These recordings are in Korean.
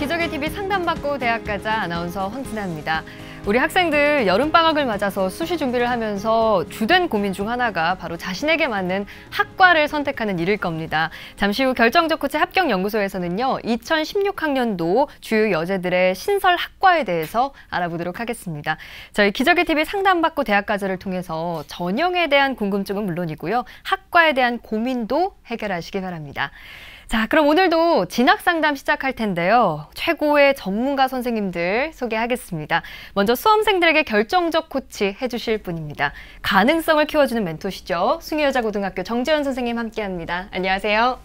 기적의 TV 상담받고 대학 가자 아나운서 황진아입니다. 우리 학생들 여름방학을 맞아서 수시 준비를 하면서 주된 고민 중 하나가 바로 자신에게 맞는 학과를 선택하는 일일 겁니다. 잠시 후 결정적 코치 합격연구소에서는요, 2016학년도 주요 여제들의 신설 학과에 대해서 알아보도록 하겠습니다. 저희 기적의 TV 상담받고 대학 가자를 통해서 전형에 대한 궁금증은 물론이고요, 학과에 대한 고민도 해결하시기 바랍니다. 자, 그럼 오늘도 진학상담 시작할 텐데요. 최고의 전문가 선생님들 소개하겠습니다. 먼저 수험생들에게 결정적 코치 해주실 분입니다. 가능성을 키워주는 멘토시죠. 숭유여자고등학교 정재원 선생님 함께합니다. 안녕하세요.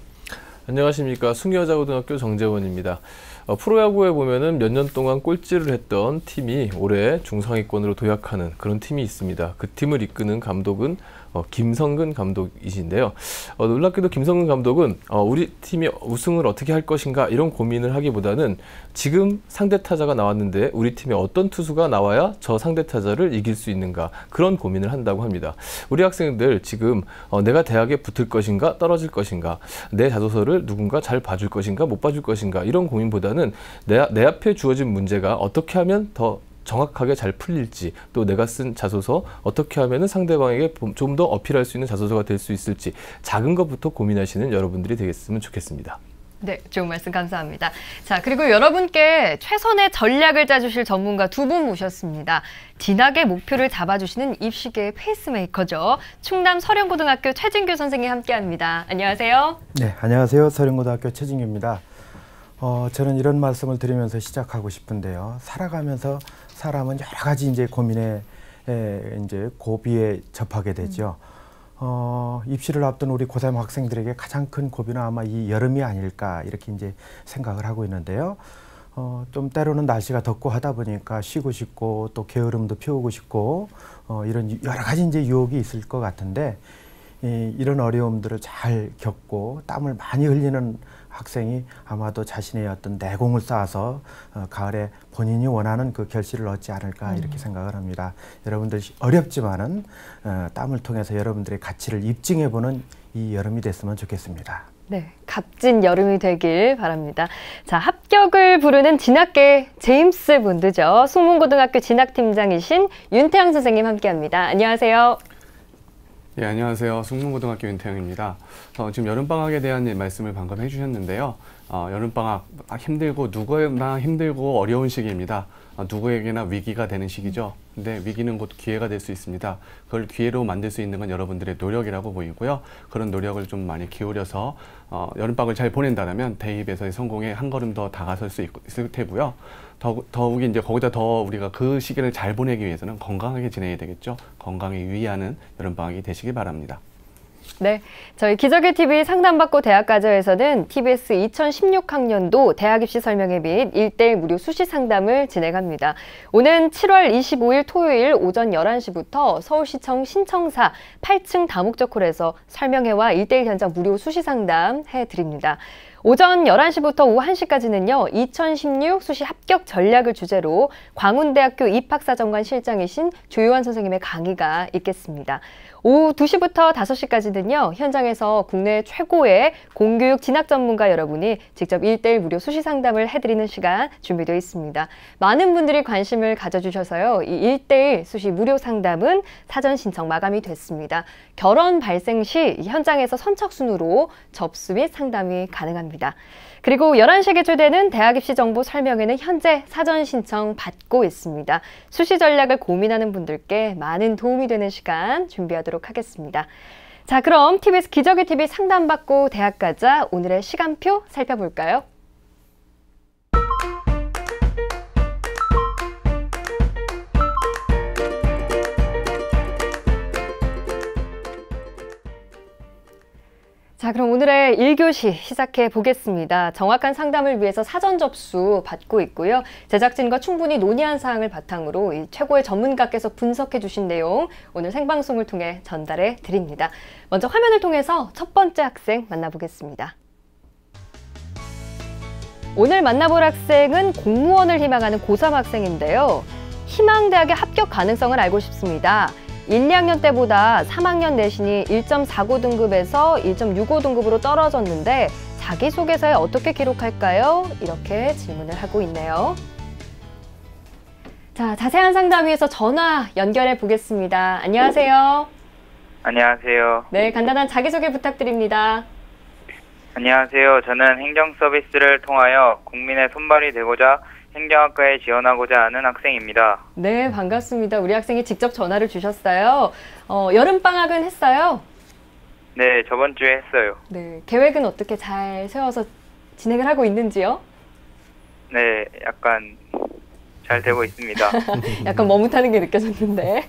안녕하십니까. 숭유여자고등학교 정재원입니다. 프로야구에 보면은 몇 년 동안 꼴찌를 했던 팀이 올해 중상위권으로 도약하는 그런 팀이 있습니다. 그 팀을 이끄는 감독은 김성근 감독이신데요. 놀랍게도 김성근 감독은 우리 팀이 우승을 어떻게 할 것인가 이런 고민을 하기보다는 지금 상대 타자가 나왔는데 우리 팀에 어떤 투수가 나와야 저 상대 타자를 이길 수 있는가, 그런 고민을 한다고 합니다. 우리 학생들 지금 내가 대학에 붙을 것인가 떨어질 것인가, 내 자소서를 누군가 잘 봐줄 것인가 못 봐줄 것인가, 이런 고민보다는 내 앞에 주어진 문제가 어떻게 하면 더 정확하게 잘 풀릴지, 또 내가 쓴 자소서 어떻게 하면 상대방에게 좀 더 어필할 수 있는 자소서가 될 수 있을지, 작은 것부터 고민하시는 여러분들이 되겠으면 좋겠습니다. 네, 좋은 말씀 감사합니다. 자, 그리고 여러분께 최선의 전략을 짜주실 전문가 두 분 모셨습니다. 진학의 목표를 잡아주시는 입시계의 페이스메이커죠. 충남 서령고등학교 최진규 선생님 함께합니다. 안녕하세요. 네, 안녕하세요. 서령고등학교 최진규입니다. 저는 이런 말씀을 드리면서 시작하고 싶은데요. 살아가면서 사람은 여러 가지 이제 고민에 이제 고비에 접하게 되죠. 입시를 앞둔 우리 고3 학생들에게 가장 큰 고비는 아마 이 여름이 아닐까, 이렇게 이제 생각을 하고 있는데요. 좀 때로는 날씨가 덥고 하다 보니까 쉬고 싶고 또 게으름도 피우고 싶고 이런 여러 가지 이제 유혹이 있을 것 같은데, 이런 어려움들을 잘 겪고 땀을 많이 흘리는 학생이 아마도 자신의 어떤 내공을 쌓아서 가을에 본인이 원하는 그 결실을 얻지 않을까, 이렇게 생각을 합니다. 여러분들 어렵지만은 땀을 통해서 여러분들의 가치를 입증해보는 이 여름이 됐으면 좋겠습니다. 네, 값진 여름이 되길 바랍니다. 자, 합격을 부르는 진학계 제임스 본드죠. 숙문고등학교 진학팀장이신 윤태영 선생님 함께합니다. 안녕하세요. 네, 안녕하세요. 숙문고등학교 윤태영입니다. 지금 여름방학에 대한 말씀을 방금 해주셨는데요. 여름방학 힘들고 누구나 힘들고 어려운 시기입니다. 누구에게나 위기가 되는 시기죠. 근데 위기는 곧 기회가 될 수 있습니다. 그걸 기회로 만들 수 있는 건 여러분들의 노력이라고 보이고요. 그런 노력을 좀 많이 기울여서 여름방학을 잘 보낸다면 대입에서의 성공에 한 걸음 더 다가설 수 있을 테고요. 더욱이 이제 거기다 더 우리가 그 시기를 잘 보내기 위해서는 건강하게 지내야 되겠죠. 건강에 유의하는 여름방학이 되시길 바랍니다. 네, 저희 기적의 TV 상담받고 대학 가자에서는 TBS 2016학년도 대학 입시 설명회 및 1:1 무료 수시 상담을 진행합니다. 오는 7월 25일 토요일 오전 11시부터 서울시청 신청사 8층 다목적홀에서 설명회와 1:1 현장 무료 수시 상담 해드립니다. 오전 11시부터 오후 1시까지는요, 2016 수시 합격 전략을 주제로 광운대학교 입학사정관 실장이신 조요한 선생님의 강의가 있겠습니다. 오후 2시부터 5시까지는요, 현장에서 국내 최고의 공교육 진학 전문가 여러분이 직접 1:1 무료 수시 상담을 해드리는 시간 준비되어 있습니다. 많은 분들이 관심을 가져주셔서요, 이 1:1 수시 무료 상담은 사전 신청 마감이 됐습니다. 결혼 발생 시 현장에서 선착순으로 접수 및 상담이 가능합니다. 그리고 11시에 개최되는 대학 입시 정보 설명회는 현재 사전 신청 받고 있습니다. 수시 전략을 고민하는 분들께 많은 도움이 되는 시간 준비하도록 하겠습니다. 자, 그럼 TBS 기적의 TV 상담받고 대학 가자 오늘의 시간표 살펴볼까요? 자, 그럼 오늘의 1교시 시작해 보겠습니다. 정확한 상담을 위해서 사전 접수 받고 있고요. 제작진과 충분히 논의한 사항을 바탕으로 이 최고의 전문가께서 분석해 주신 내용 오늘 생방송을 통해 전달해 드립니다. 먼저 화면을 통해서 첫 번째 학생 만나보겠습니다. 오늘 만나볼 학생은 공무원을 희망하는 고3 학생인데요. 희망대학의 합격 가능성을 알고 싶습니다. 1, 2학년 때보다 3학년 내신이 1.49등급에서 1.65등급으로 떨어졌는데 자기소개서에 어떻게 기록할까요? 이렇게 질문을 하고 있네요. 자, 자세한 상담 위해서 전화 연결해 보겠습니다. 안녕하세요. 안녕하세요. 네, 간단한 자기소개 부탁드립니다. 안녕하세요. 저는 행정 서비스를 통하여 국민의 손발이 되고자 행정학과에 지원하고자 하는 학생입니다. 네, 반갑습니다. 우리 학생이 직접 전화를 주셨어요. 여름방학은 했어요? 네, 저번 주에 했어요. 네, 계획은 어떻게 잘 세워서 진행을 하고 있는지요? 네, 약간 잘 되고 있습니다. 약간 머뭇하는 게 느껴졌는데.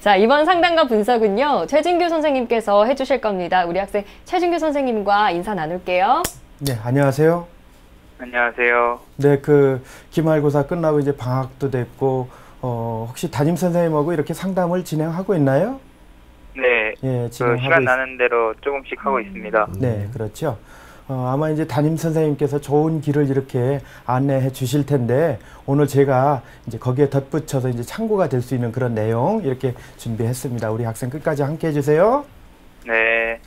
자, 이번 상담과 분석은요, 최진규 선생님께서 해주실 겁니다. 우리 학생 최진규 선생님과 인사 나눌게요. 네, 안녕하세요. 안녕하세요. 네, 기말고사 끝나고 이제 방학도 됐고, 혹시 담임 선생님하고 이렇게 상담을 진행하고 있나요? 네, 예, 시간 나는 대로 조금씩 하고 있습니다. 네, 그렇죠. 아마 이제 담임 선생님께서 좋은 길을 이렇게 안내해 주실 텐데, 오늘 제가 이제 거기에 덧붙여서 이제 참고가 될 수 있는 그런 내용 이렇게 준비했습니다. 우리 학생 끝까지 함께 해주세요. 네.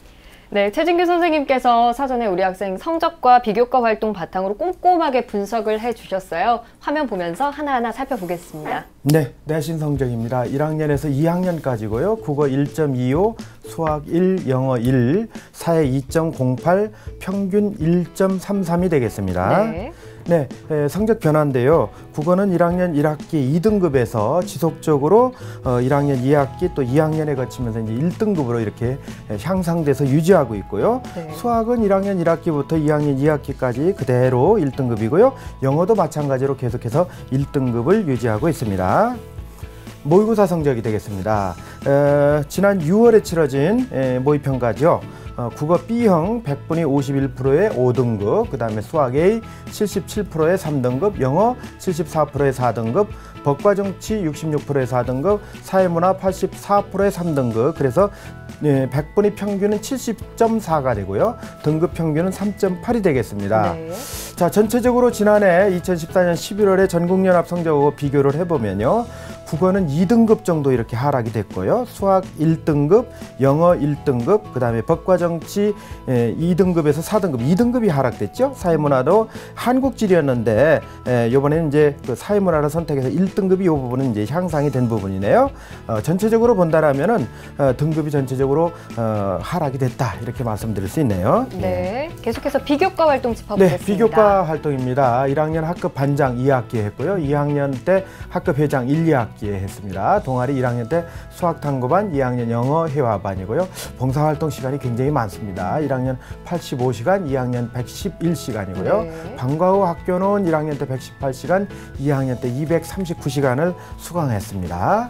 네, 최진규 선생님께서 사전에 우리 학생 성적과 비교과 활동 바탕으로 꼼꼼하게 분석을 해주셨어요. 화면 보면서 하나하나 살펴보겠습니다. 네, 내신 성적입니다. 1학년에서 2학년까지고요. 국어 1.25, 수학 1, 영어 1, 사회 2.08, 평균 1.33이 되겠습니다. 네. 네, 성적 변화인데요. 국어는 1학년 1학기 2등급에서 지속적으로 1학년 2학기 또 2학년에 거치면서 이제 1등급으로 이렇게 향상돼서 유지하고 있고요. 네. 수학은 1학년 1학기부터 2학년 2학기까지 그대로 1등급이고요. 영어도 마찬가지로 계속해서 1등급을 유지하고 있습니다. 모의고사 성적이 되겠습니다. 지난 6월에 치러진 모의평가죠. 국어 B형 100분위 51%의 5등급, 그 다음에 수학 A 77%의 3등급, 영어 74%의 4등급, 법과정치 66%의 4등급, 사회문화 84%의 3등급, 그래서 100분위 평균은 70.4가 되고요. 등급 평균은 3.8이 되겠습니다. 네. 자, 전체적으로 지난해 2014년 11월에 전국연합 성적하고 비교를 해보면요. 국어는 2등급 정도 이렇게 하락이 됐고요. 수학 1등급, 영어 1등급, 그 다음에 법과정치 2등급에서 4등급, 2등급이 하락됐죠. 사회문화도 한국질이었는데 이번에는 이제 그 사회문화를 선택해서 1등급이 이 부분은 이제 향상이 된 부분이네요. 전체적으로 본다라면은 등급이 전체적으로 하락이 됐다 이렇게 말씀드릴 수 있네요. 네. 계속해서 비교과 활동 짚어보겠습니다. 네, 비교과 활동입니다. 1학년 학급 반장 2학기에 했고요. 2학년 때 학급 회장 1, 2학기에 했습니다. 동아리 1학년 때 수학탐구반, 2학년 영어 회화반이고요. 봉사활동 시간이 굉장히 많습니다. 1학년 85시간, 2학년 111시간이고요. 네. 방과 후 학교는 1학년 때 118시간, 2학년 때 239시간을 수강했습니다.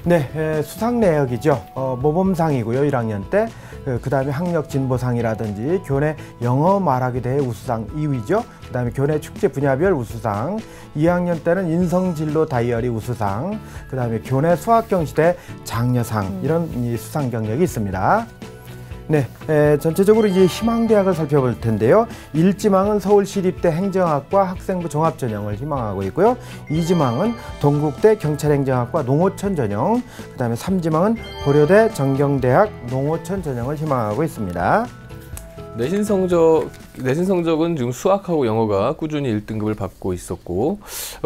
네, 수상 내역이죠. 모범상이고요. 1학년 때. 그 다음에 학력진보상이라든지 교내 영어 말하기 대회 우수상 2위죠. 그 다음에 교내 축제 분야별 우수상, 2학년 때는 인성진로 다이어리 우수상, 그 다음에 교내 수학경시대 장려상, 이런 이 수상 경력이 있습니다. 네, 전체적으로 이제 희망대학을 살펴볼 텐데요. 1지망은 서울시립대 행정학과 학생부 종합전형을 희망하고 있고요. 2지망은 동국대 경찰행정학과 농어촌 전형, 그 다음에 3지망은 고려대 정경대학 농어촌 전형을 희망하고 있습니다. 내신 성적은 지금 수학하고 영어가 꾸준히 1등급을 받고 있었고,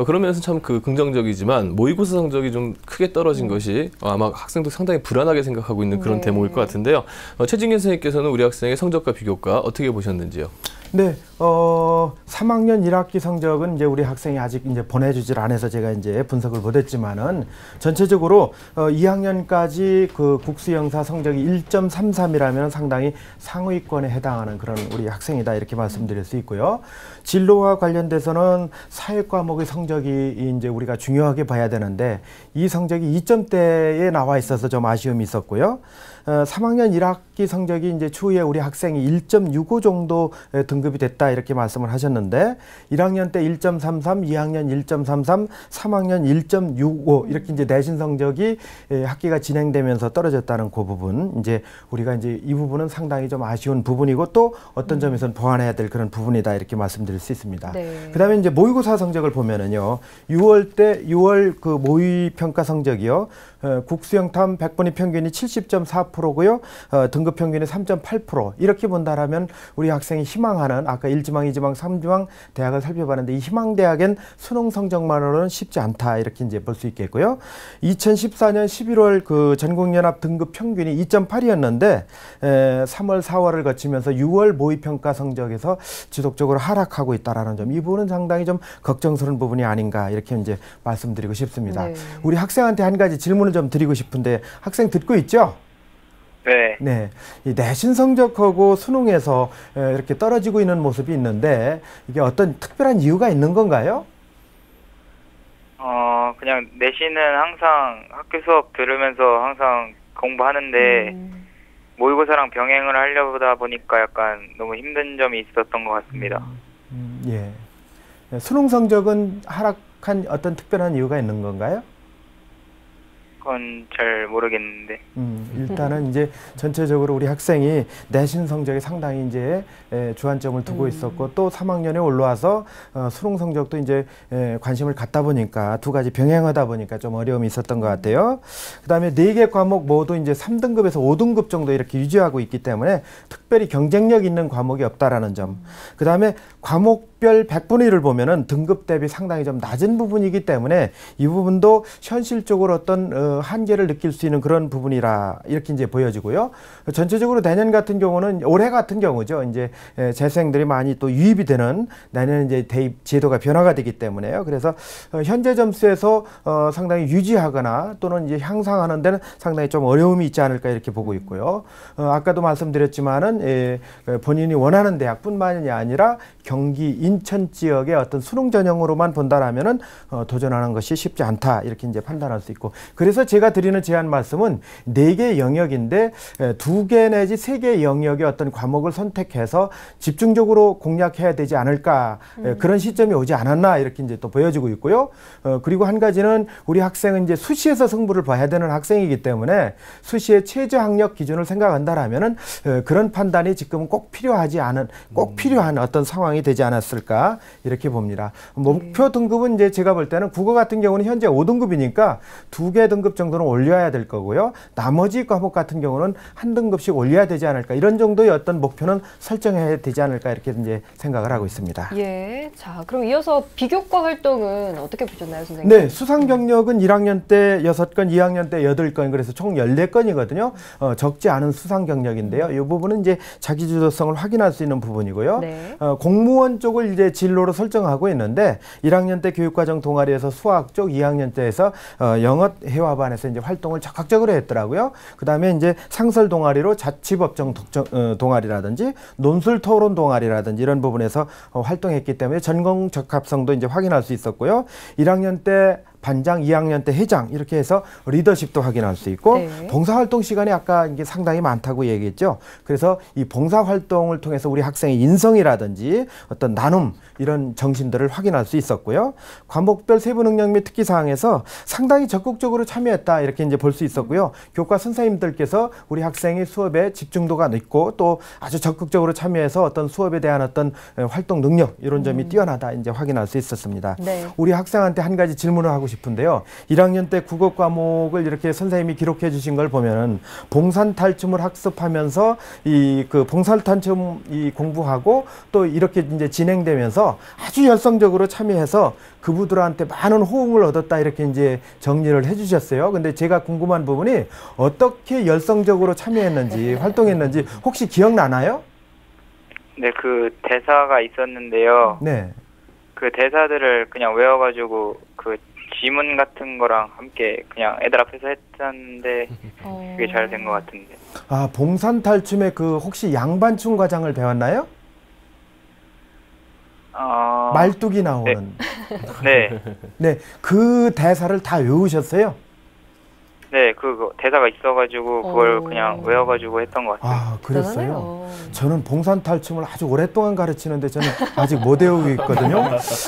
그러면서 참 긍정적이지만 모의고사 성적이 좀 크게 떨어진 것이 아마 학생도 상당히 불안하게 생각하고 있는 그런 네. 대목일 것 같은데요. 최진규 선생님께서는 우리 학생의 성적과 비교과 어떻게 보셨는지요? 네, 3학년 1학기 성적은 이제 우리 학생이 아직 이제 보내주질 않아서 제가 이제 분석을 못했지만은 전체적으로 2학년까지 그 국수영사 성적이 1.33이라면 상당히 상위권에 해당하는 그런 우리 학생이다 이렇게 말씀드릴 수 있고요. 진로와 관련돼서는 사회 과목의 성적이 이제 우리가 중요하게 봐야 되는데 이 성적이 2점대에 나와 있어서 좀 아쉬움이 있었고요. 3학년 1학기 성적이 이제 추후에 우리 학생이 1.65 정도 등급이 됐다 이렇게 말씀을 하셨는데 1학년 때 1.33, 2학년 1.33, 3학년 1.65 이렇게 이제 내신 성적이 학기가 진행되면서 떨어졌다는 그 부분 이제 우리가 이제 이 부분은 상당히 좀 아쉬운 부분이고 또 어떤 점에서는 보완해야 될 그런 부분이다 이렇게 말씀드릴 수 있습니다. 네. 그다음에 이제 모의고사 성적을 보면은요 6월 그 모의 평가 성적이요 국수영탐 100분위 평균이 70.4%고요. 등급 평균이 3.8%. 이렇게 본다라면 우리 학생이 희망하는 아까 1지망, 2지망, 3지망 대학을 살펴봤는데 이 희망대학엔 수능 성적만으로는 쉽지 않다. 이렇게 이제 볼 수 있겠고요. 2014년 11월 그 전국연합 등급 평균이 2.8이었는데 3월, 4월을 거치면서 6월 모의평가 성적에서 지속적으로 하락하고 있다라는 점. 이 부분은 상당히 좀 걱정스러운 부분이 아닌가 이렇게 이제 말씀드리고 싶습니다. 네. 우리 학생한테 한 가지 질문을 좀 드리고 싶은데 학생 듣고 있죠? 네. 네, 이 내신 성적하고 수능에서 이렇게 떨어지고 있는 모습이 있는데 이게 어떤 특별한 이유가 있는 건가요? 그냥 내신은 항상 학교 수업 들으면서 항상 공부하는데 모의고사랑 병행을 하려다 보니까 약간 너무 힘든 점이 있었던 것 같습니다. 예. 수능 성적은 하락한 어떤 특별한 이유가 있는 건가요? 그건 잘 모르겠는데. 일단은 이제 전체적으로 우리 학생이 내신 성적에 상당히 이제 주안점을 두고 있었고 또 3학년에 올라와서 수능 성적도 이제 관심을 갖다 보니까 두 가지 병행하다 보니까 좀 어려움이 있었던 것 같아요. 그다음에 4개 과목 모두 이제 3등급에서 5등급 정도 이렇게 유지하고 있기 때문에 특별히 경쟁력 있는 과목이 없다라는 점. 그다음에 과목별 100분위를 보면은 등급 대비 상당히 좀 낮은 부분이기 때문에 이 부분도 현실적으로 어떤 한계를 느낄 수 있는 그런 부분이라 이렇게 이제 보여지고요. 전체적으로 내년 같은 경우는 올해 같은 경우죠. 이제 재수생들이 많이 또 유입이 되는 내년 이제 대입 제도가 변화가 되기 때문에요. 그래서 현재 점수에서 상당히 유지하거나 또는 이제 향상하는 데는 상당히 좀 어려움이 있지 않을까 이렇게 보고 있고요. 아까도 말씀드렸지만은 본인이 원하는 대학뿐만이 아니라 경기, 인천 지역의 어떤 수능 전형으로만 본다라면은 도전하는 것이 쉽지 않다 이렇게 이제 판단할 수 있고 그래서 제가 드리는 제안 말씀은 4개 영역인데 2개 내지 3개 영역의 어떤 과목을 선택해서 집중적으로 공략해야 되지 않을까 그런 시점이 오지 않았나 이렇게 이제 또 보여지고 있고요. 그리고 한 가지는 우리 학생은 이제 수시에서 승부를 봐야 되는 학생이기 때문에 수시의 최저 학력 기준을 생각한다라면은 그런 판단이 지금은 꼭 필요한 어떤 상황이 되지 않았을까 이렇게 봅니다. 목표 등급은 이제 제가 볼 때는 국어 같은 경우는 현재 5등급이니까 2개 등급 정도는 올려야 될 거고요. 나머지 과목 같은 경우는 한 등급씩 올려야 되지 않을까 이런 정도의 어떤 목표는 설정해야 되지 않을까 이렇게 이제 생각을 하고 있습니다. 예. 자, 그럼 이어서 비교과 활동은 어떻게 보셨나요, 선생님? 네, 수상 경력은 1학년 때 6건, 2학년 때 8건, 그래서 총 14건이거든요. 적지 않은 수상 경력인데요. 이 부분은 이제 자기주도성을 확인할 수 있는 부분이고요. 네. 공무원 쪽을 이제 진로로 설정하고 있는데 1학년 때 교육과정 동아리에서 수학 쪽, 2학년 때에서 영어 회화반에서 이제 활동을 적극적으로 했더라고요. 그다음에 이제 상설 동아리로 자치법정 동아리라든지 논술 토론 동아리라든지 이런 부분에서 활동했기 때문에 전공 적합성도 이제 확인할 수 있었고요. 1학년 때 반장, 2학년 때 회장 이렇게 해서 리더십도 확인할 수 있고 네. 봉사활동 시간이 아까 이게 상당히 많다고 얘기했죠. 그래서 이 봉사활동을 통해서 우리 학생의 인성이라든지 어떤 나눔 이런 정신들을 확인할 수 있었고요. 과목별 세부 능력 및 특기 사항에서 상당히 적극적으로 참여했다 이렇게 이제 볼 수 있었고요. 교과 선생님들께서 우리 학생의 수업에 집중도가 있고 또 아주 적극적으로 참여해서 어떤 수업에 대한 어떤 활동 능력 이런 점이 뛰어나다 이제 확인할 수 있었습니다. 네. 우리 학생한테 한 가지 질문을 하고 싶은데요. 1학년 때 국어 과목을 이렇게 선생님이 기록해 주신 걸 보면은 봉산탈춤을 학습하면서 이 그 봉산탈춤 이 공부하고 또 이렇게 이제 진행되면서 아주 열성적으로 참여해서 그분들한테 많은 호응을 얻었다 이렇게 이제 정리를 해 주셨어요. 근데 제가 궁금한 부분이 어떻게 열성적으로 참여했는지 활동했는지 혹시 기억나나요? 네, 그 대사가 있었는데요. 네. 그 대사들을 그냥 외워가지고 그 지문 같은 거랑 함께 그냥 애들 앞에서 했었는데 그게 잘 된 것 같은데. 아, 봉산탈춤의 그 혹시 양반춤 과장을 배웠나요? 말뚝이 나오는. 네. 네, 그 대사를 다 외우셨어요? 네, 그 대사가 있어가지고 그걸 그냥 외워가지고 했던 것 같아요. 아, 그랬어요? 대단하네요. 저는 봉산탈춤을 아주 오랫동안 가르치는데 저는 아직 못 외우고 있거든요.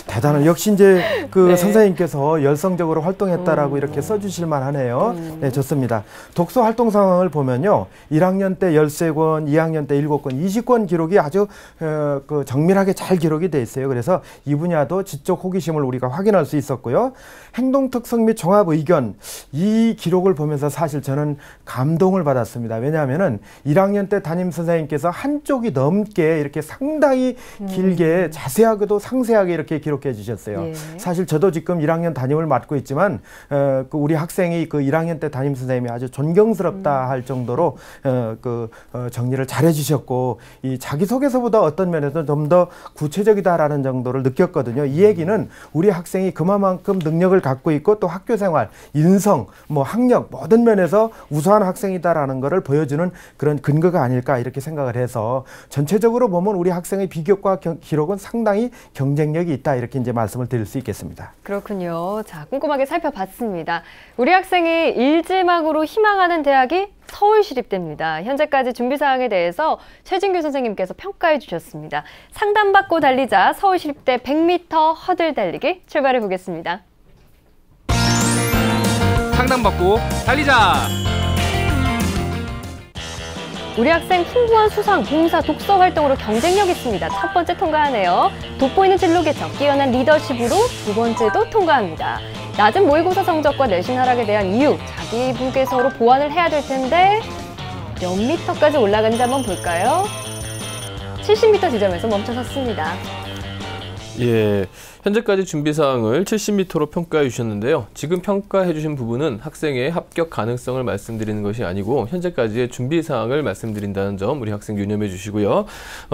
대단한. 역시 이제 그 네. 선생님께서 열성적으로 활동했다라고 이렇게 써주실 만하네요. 네, 좋습니다. 독서 활동 상황을 보면요. 1학년 때 13권, 2학년 때 7권, 20권 기록이 아주 그 정밀하게 잘 기록이 돼 있어요. 그래서 이 분야도 지적 호기심을 우리가 확인할 수 있었고요. 행동 특성 및 종합 의견 이 기록을 기록을 보면서 사실 저는 감동을 받았습니다. 왜냐하면은 1학년 때 담임 선생님께서 한 쪽이 넘게 이렇게 상당히 길게 자세하게도 상세하게 이렇게 기록해 주셨어요. 예. 사실 저도 지금 1학년 담임을 맡고 있지만 그 우리 학생이 그 1학년 때 담임 선생님이 아주 존경스럽다 할 정도로 정리를 잘해 주셨고, 이 자기소개서보다 어떤 면에서 좀 더 구체적이다라는 정도를 느꼈거든요. 이 얘기는 우리 학생이 그만큼 능력을 갖고 있고 또 학교 생활, 인성, 뭐 학력 모든 면에서 우수한 학생이다라는 것을 보여주는 그런 근거가 아닐까 이렇게 생각을 해서, 전체적으로 보면 우리 학생의 비교과 기록은 상당히 경쟁력이 있다 이렇게 이제 말씀을 드릴 수 있겠습니다. 그렇군요. 자, 꼼꼼하게 살펴봤습니다. 우리 학생이 일지망으로 희망하는 대학이 서울시립대입니다. 현재까지 준비사항에 대해서 최진규 선생님께서 평가해 주셨습니다. 상담받고 달리자 서울시립대 100m 허들 달리기 출발해 보겠습니다. 상담받고 달리자! 우리 학생 풍부한 수상, 봉사, 독서 활동으로 경쟁력 있습니다. 첫 번째 통과하네요. 돋보이는 진로 개척, 뛰어난 리더십으로 두 번째도 통과합니다. 낮은 모의고사 성적과 내신 하락에 대한 이유, 자기부개서로 보완을 해야 될 텐데 몇 미터까지 올라가는지 한번 볼까요? 70m 지점에서 멈춰섰습니다. 예, 현재까지 준비사항을 70m로 평가해 주셨는데요. 지금 평가해 주신 부분은 학생의 합격 가능성을 말씀드리는 것이 아니고 현재까지의 준비사항을 말씀드린다는 점 우리 학생 유념해 주시고요.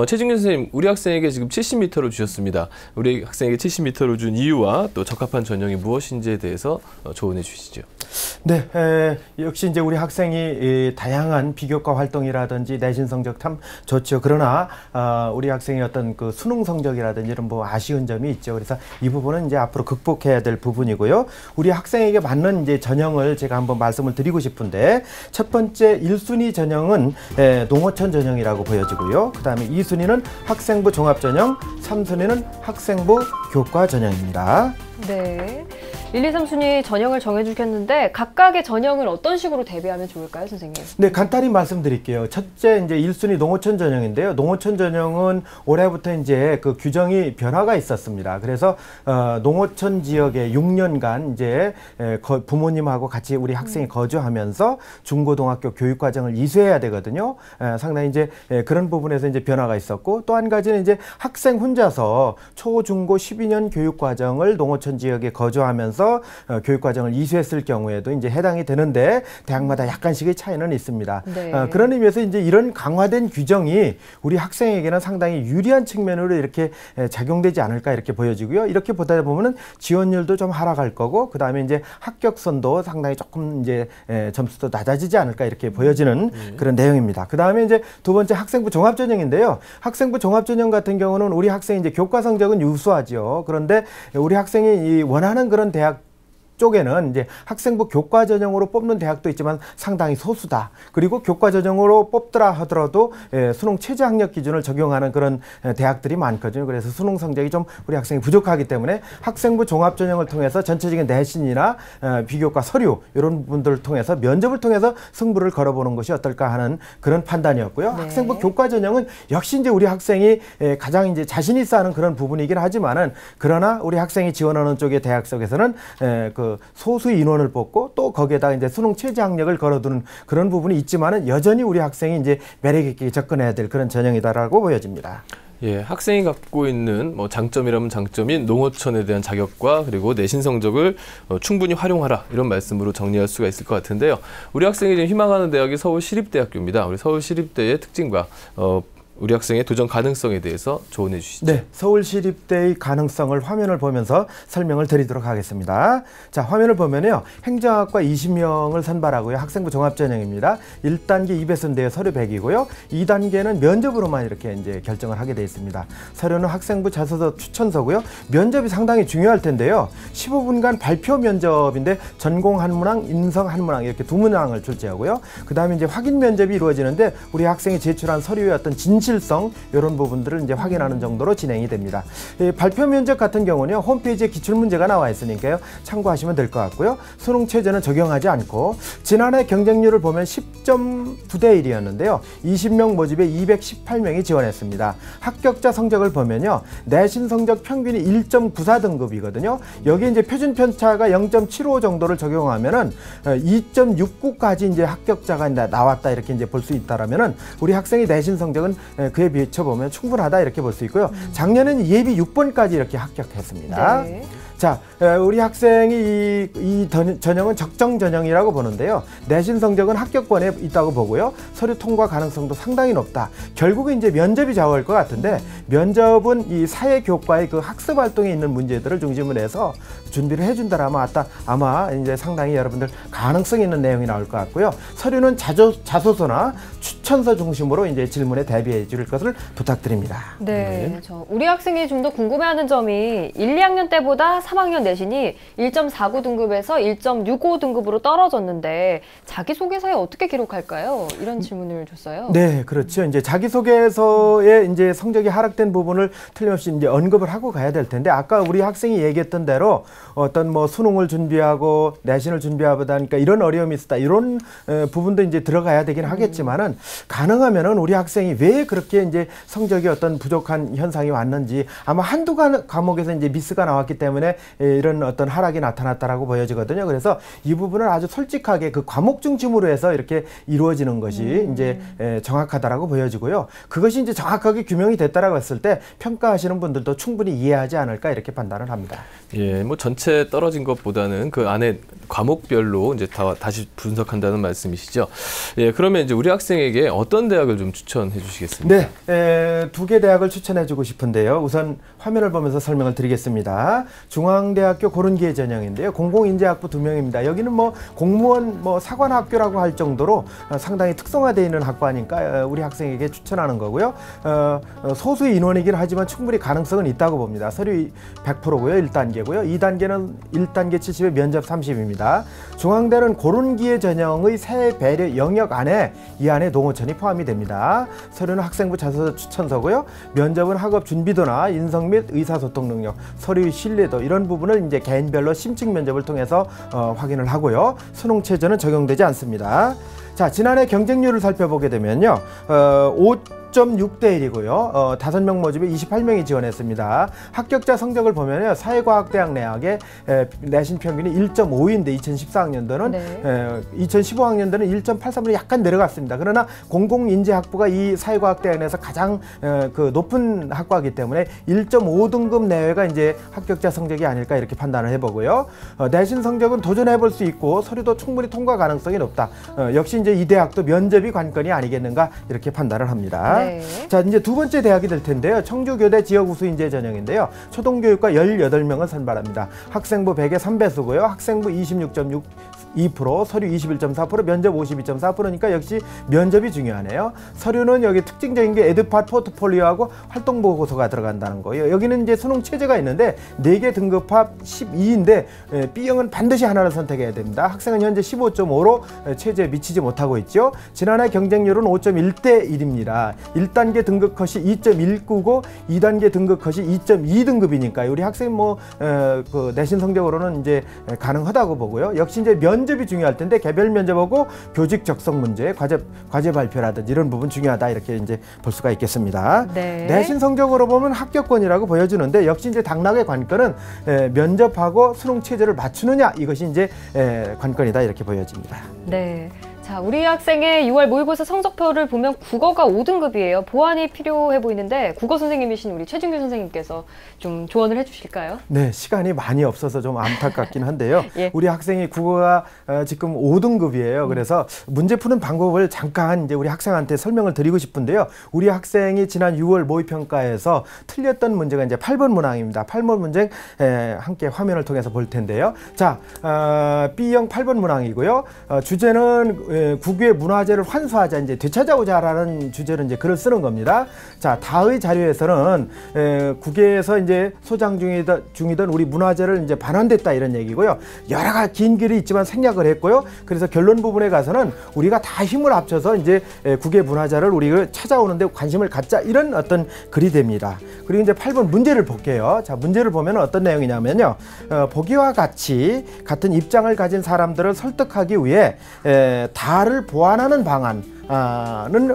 최진규 선생님, 우리 학생에게 지금 70m로 주셨습니다. 우리 학생에게 70m로 준 이유와 또 적합한 전형이 무엇인지에 대해서 조언해 주시죠. 네, 역시 이제 우리 학생이 다양한 비교과 활동이라든지 내신 성적 참 좋죠. 그러나 우리 학생의 어떤 그 수능 성적이라든지 이런 뭐 아쉬운 점이 있죠. 그래서 이 부분은 이제 앞으로 극복해야 될 부분이고요. 우리 학생에게 맞는 이제 전형을 제가 한번 말씀을 드리고 싶은데, 첫 번째 1순위 전형은 농어촌 전형이라고 보여지고요. 그 다음에 2순위는 학생부 종합 전형, 3순위는 학생부 교과 전형입니다. 네. 1, 2, 3순위 전형을 정해주셨는데 각각의 전형을 어떤 식으로 대비하면 좋을까요, 선생님? 네, 간단히 말씀드릴게요. 첫째, 이제 1순위 농어촌 전형인데요. 농어촌 전형은 올해부터 이제 그 규정이 변화가 있었습니다. 그래서 농어촌 지역에 6년간 이제 부모님하고 같이 우리 학생이 거주하면서 중고등학교 교육과정을 이수해야 되거든요. 상당히 이제 그런 부분에서 이제 변화가 있었고, 또 한 가지는 이제 학생 혼자서 초, 중고 12년 교육과정을 농어촌 지역에 거주하면서 교육과정을 이수했을 경우에도 이제 해당이 되는데 대학마다 약간씩의 차이는 있습니다. 네. 그런 의미에서 이제 이런 강화된 규정이 우리 학생에게는 상당히 유리한 측면으로 이렇게 작용되지 않을까 이렇게 보여지고요. 이렇게 보다 보면은 지원율도 좀 하락할 거고, 그 다음에 이제 합격선도 상당히 조금 이제 점수도 낮아지지 않을까 이렇게 보여지는 그런 내용입니다. 그 다음에 이제 두 번째 학생부 종합전형인데요. 학생부 종합전형 같은 경우는 우리 학생이 이제 교과 성적은 유수하죠. 그런데 우리 학생이 원하는 그런 대학 쪽에는 이제 학생부 교과 전형으로 뽑는 대학도 있지만 상당히 소수다. 그리고 교과 전형으로 뽑더라 하더라도 수능 최저 학력 기준을 적용하는 그런 대학들이 많거든요. 그래서 수능 성적이 좀 우리 학생이 부족하기 때문에 학생부 종합 전형을 통해서 전체적인 내신이나 비교과 서류 이런 부분들을 통해서 면접을 통해서 승부를 걸어보는 것이 어떨까 하는 그런 판단이었고요. 네. 학생부 교과 전형은 역시 이제 우리 학생이 가장 이제 자신 있어 하는 그런 부분이긴 하지만은, 그러나 우리 학생이 지원하는 쪽의 대학 속에서는 그 소수 인원을 뽑고 또 거기에다가 이제 수능 최저 학력을 걸어두는 그런 부분이 있지만은 여전히 우리 학생이 이제 매력 있게 접근해야 될 그런 전형이다라고 보여집니다. 예, 학생이 갖고 있는 뭐 장점이라면 장점인 농어촌에 대한 자격과 그리고 내신 성적을 충분히 활용하라, 이런 말씀으로 정리할 수가 있을 것 같은데요. 우리 학생이 지금 희망하는 대학이 서울시립대학교입니다. 우리 서울시립대의 특징과 우리 학생의 도전 가능성에 대해서 조언해 주시죠. 네, 서울시립대의 가능성을 화면을 보면서 설명을 드리도록 하겠습니다. 자, 화면을 보면요. 행정학과 20명을 선발하고요. 학생부 종합전형입니다. 1단계 2배수인데요. 서류 100이고요. 2단계는 면접으로만 이렇게 이제 결정을 하게 되어 있습니다. 서류는 학생부 자소서 추천서고요. 면접이 상당히 중요할 텐데요. 15분간 발표 면접인데 전공 한 문항, 인성 한 문항 이렇게 두 문항을 출제하고요. 그 다음에 이제 확인 면접이 이루어지는데 우리 학생이 제출한 서류의 어떤 진실성 이런 부분들을 이제 확인하는 정도로 진행이 됩니다. 발표 면접 같은 경우는요, 홈페이지에 기출문제가 나와 있으니까요, 참고하시면 될 것 같고요. 수능 최저는 적용하지 않고, 지난해 경쟁률을 보면 10.9대 1이었는데요. 20명 모집에 218명이 지원했습니다. 합격자 성적을 보면요, 내신 성적 평균이 1.94 등급이거든요. 여기에 여기 이제 표준 편차가 0.75 정도를 적용하면은 2.69까지 이제 합격자가 나왔다 이렇게 이제 볼 수 있다라면은 우리 학생이 내신 성적은 그에 비춰보면 충분하다 이렇게 볼 수 있고요. 작년에는 예비 6번까지 이렇게 합격했습니다. 네. 자, 우리 학생이 이 전형은 적정 전형이라고 보는데요. 내신 성적은 합격권에 있다고 보고요. 서류 통과 가능성도 상당히 높다. 결국은 이제 면접이 좌우할 것 같은데 면접은 이 사회교과의 그 학습 활동에 있는 문제들을 중심으로 해서 준비를 해준다라면 아마 이제 상당히 여러분들 가능성 있는 내용이 나올 것 같고요. 서류는 자소서나 추천서 중심으로 이제 질문에 대비해 줄 것을 부탁드립니다. 네, 우리 학생이 좀 더 궁금해하는 점이 1, 2학년 때보다 3학년 내신이 1.49 등급에서 1.65 등급으로 떨어졌는데 자기소개서에 어떻게 기록할까요? 이런 질문을 줬어요. 네, 그렇죠. 이제 자기소개서에 이제 성적이 하락된 부분을 틀림없이 이제 언급을 하고 가야 될 텐데 아까 우리 학생이 얘기했던 대로 어떤 뭐 수능을 준비하고 내신을 준비하다 보니까 이런 어려움이 있었다. 이런 부분도 이제 들어가야 되긴 하겠지만은 가능하면은 우리 학생이 왜 그렇게 이제 성적이 어떤 부족한 현상이 왔는지 아마 한두 과목에서 이제 미스가 나왔기 때문에 이런 어떤 하락이 나타났다라고 보여지거든요. 그래서 이 부분을 아주 솔직하게 그 과목 중심으로 해서 이렇게 이루어지는 것이 이제 정확하다라고 보여지고요. 그것이 이제 정확하게 규명이 됐다라고 했을 때 평가하시는 분들도 충분히 이해하지 않을까 이렇게 판단을 합니다. 예, 뭐 전체 떨어진 것보다는 그 안에 과목별로 이제 다시 분석한다는 말씀이시죠. 예, 그러면 이제 우리 학생에게 어떤 대학을 좀 추천해 주시겠습니까? 네, 두 개 대학을 추천해 주고 싶은데요. 우선 화면을 보면서 설명을 드리겠습니다. 중앙대학교 고른기회 전형인데요. 공공인재학부 2명입니다. 여기는 뭐 공무원 뭐 사관학교라고 할 정도로 상당히 특성화되어 있는 학과니까 우리 학생에게 추천하는 거고요. 소수의 인원이긴 하지만 충분히 가능성은 있다고 봅니다. 서류 100%고요. 1단계고요. 2단계는 1단계 70에 면접 30입니다. 중앙대는 고른기회 전형의 세 배려 영역 안에 이 안에 농어촌이 포함이 됩니다. 서류는 학생부 자소서 추천서고요. 면접은 학업 준비도나 인성 및 의사소통 능력, 서류의 신뢰도 이런 부분을 이제 개인별로 심층 면접을 통해서 확인을 하고요. 수능 체제는 적용되지 않습니다. 자, 지난해 경쟁률을 살펴보게 되면요. 5.6대 1이고요. 5명 모집에 28명이 지원했습니다. 합격자 성적을 보면요. 사회과학대학 내학의 내신 평균이 1.5인데 2014학년도는 네. 2015학년도는 1.83으로 약간 내려갔습니다. 그러나 공공인재학부가 이 사회과학대학 내에서 가장 그 높은 학과이기 때문에 1.5등급 내외가 이제 합격자 성적이 아닐까 이렇게 판단을 해보고요. 내신 성적은 도전해볼 수 있고 서류도 충분히 통과 가능성이 높다. 역시 이제 이 대학도 면접이 관건이 아니겠는가 이렇게 판단을 합니다. 네. 자, 이제 두 번째 대학이 될 텐데요. 청주교대 지역우수인재 전형인데요. 초등교육과 18명을 선발합니다. 학생부 100에 3배수고요. 학생부 26.62%, 서류 21.4%, 면접 52.4%니까 역시 면접이 중요하네요. 서류는 여기 특징적인 게 에듀팟 포트폴리오하고 활동보고서가 들어간다는 거예요. 여기는 이제 수능 체제가 있는데 4개 등급합 12인데 B형은 반드시 하나를 선택해야 됩니다. 학생은 현재 15.5로 체제에 미치지 못하고 있죠. 지난해 경쟁률은 5.1대 1입니다. 1단계 등급 컷이 2.19고 2단계 등급 컷이 2.2등급이니까 우리 학생 그 내신 성적으로는 이제 가능하다고 보고요. 역시 이제 면접이 중요할 텐데 개별 면접하고 교직 적성 문제, 과제 발표라든지 이런 부분 중요하다 이렇게 이제 볼 수가 있겠습니다. 네. 내신 성적으로 보면 합격권이라고 보여주는데 역시 이제 당락의 관건은 면접하고 수능 체제를 맞추느냐 이것이 이제 관건이다 이렇게 보여집니다. 네. 자, 우리 학생의 6월 모의고사 성적표를 보면 국어가 5등급이에요. 보완이 필요해 보이는데 국어 선생님이신 우리 최진규 선생님께서 좀 조언을 해주실까요? 네, 시간이 많이 없어서 좀 안타깝긴 한데요. 예. 우리 학생이 국어가 지금 5등급이에요. 그래서 문제 푸는 방법을 잠깐 이제 우리 학생한테 설명을 드리고 싶은데요. 우리 학생이 지난 6월 모의평가에서 틀렸던 문제가 이제 8번 문항입니다. 8번 문제 함께 화면을 통해서 볼 텐데요. 자, B형 8번 문항이고요. 주제는 국유의 문화재를 환수하자, 이제 되찾아오자라는 주제로 이제 글을 쓰는 겁니다. 자, 다의 자료에서는 국외에서 이제 소장 중이던 우리 문화재를 이제 반환됐다 이런 얘기고요. 여러 가지 긴 글이 있지만 생략을 했고요. 그래서 결론 부분에 가서는 우리가 다 힘을 합쳐서 이제 국외 문화재를 우리가 찾아오는데 관심을 갖자 이런 어떤 글이 됩니다. 그리고 이제 8번 문제를 볼게요. 자, 문제를 보면 어떤 내용이냐면요. 보기와 같은 입장을 가진 사람들을 설득하기 위해 다를 보완하는 방안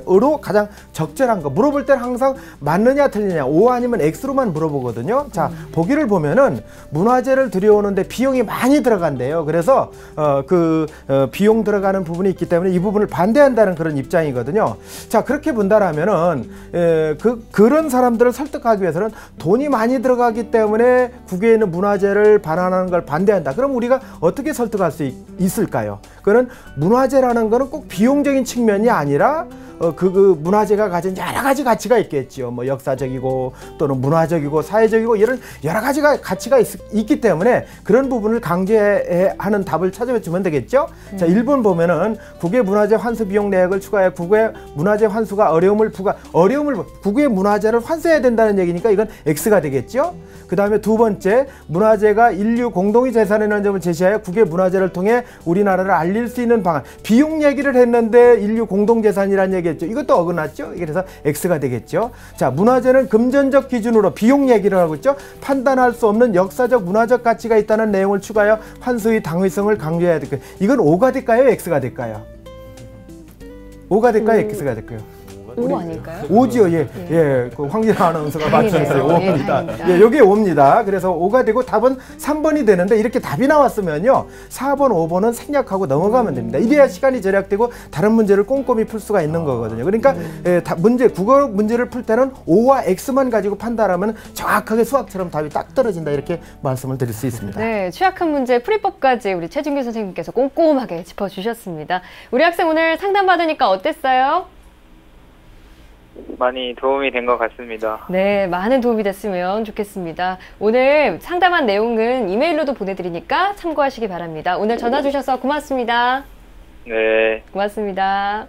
으로 가장 적절한 거. 물어볼 때는 항상 맞느냐 틀리냐, O 아니면 X로만 물어보거든요. 자, 보기를 보면은 문화재를 들여오는데 비용이 많이 들어간대요. 그래서 비용 들어가는 부분이 있기 때문에 이 부분을 반대한다는 그런 입장이거든요. 자, 그렇게 본다라면은 그런 사람들을 설득하기 위해서는 돈이 많이 들어가기 때문에 국외에 있는 문화재를 반환하는 걸 반대한다. 그럼 우리가 어떻게 설득할 수 있을까요? 그거는 문화재라는 거는 꼭 비용적인 측면이 아니라 그 문화재가 가진 여러 가지 가치가 있겠죠. 뭐 역사적이고 또는 문화적이고 사회적이고 이런 여러 가지가 가치가 있기 때문에 그런 부분을 강제하는 답을 찾아주면 되겠죠. 자, 1번 보면은 국외 문화재 환수 비용 내역을 추가해 국외 문화재 환수가 국외 문화재를 환수해야 된다는 얘기니까 이건 X가 되겠죠. 그 다음에 두 번째, 문화재가 인류 공동의 재산이라는 점을 제시하여 국외 문화재를 통해 우리나라를 알릴 수 있는 방안. 비용 얘기를 했는데 인류 공동재산이라는 얘기했죠. 이것도 어긋났죠. 그래서 X가 되겠죠. 자, 문화재는 금전적 기준으로 비용 얘기를 하고 있죠. 판단할 수 없는 역사적 문화적 가치가 있다는 내용을 추가하여 환수의 당위성을 강조해야 될까요? 이건 O가 될까요? X가 될까요? O가 될까요? X가 될까요? O 아닐까요? O지요. 예. 그 황진아 아나운서가 맞췄어요. 다행이네요. O입니다. 예, 여기에 O입니다. 그래서 O가 되고 답은 3번이 되는데 이렇게 답이 나왔으면요. 4번, 5번은 생략하고 넘어가면 됩니다. 이래야 시간이 절약되고 다른 문제를 꼼꼼히 풀 수가 있는 거거든요. 그러니까 국어 문제를 풀 때는 O와 X만 가지고 판단하면 정확하게 수학처럼 답이 딱 떨어진다. 이렇게 말씀을 드릴 수 있습니다. 네, 취약한 문제 풀이법까지 우리 최준규 선생님께서 꼼꼼하게 짚어주셨습니다. 우리 학생 오늘 상담 받으니까 어땠어요? 많이 도움이 된 것 같습니다. 네, 많은 도움이 됐으면 좋겠습니다. 오늘 상담한 내용은 이메일로도 보내드리니까 참고하시기 바랍니다. 오늘 전화 주셔서 고맙습니다. 네. 고맙습니다.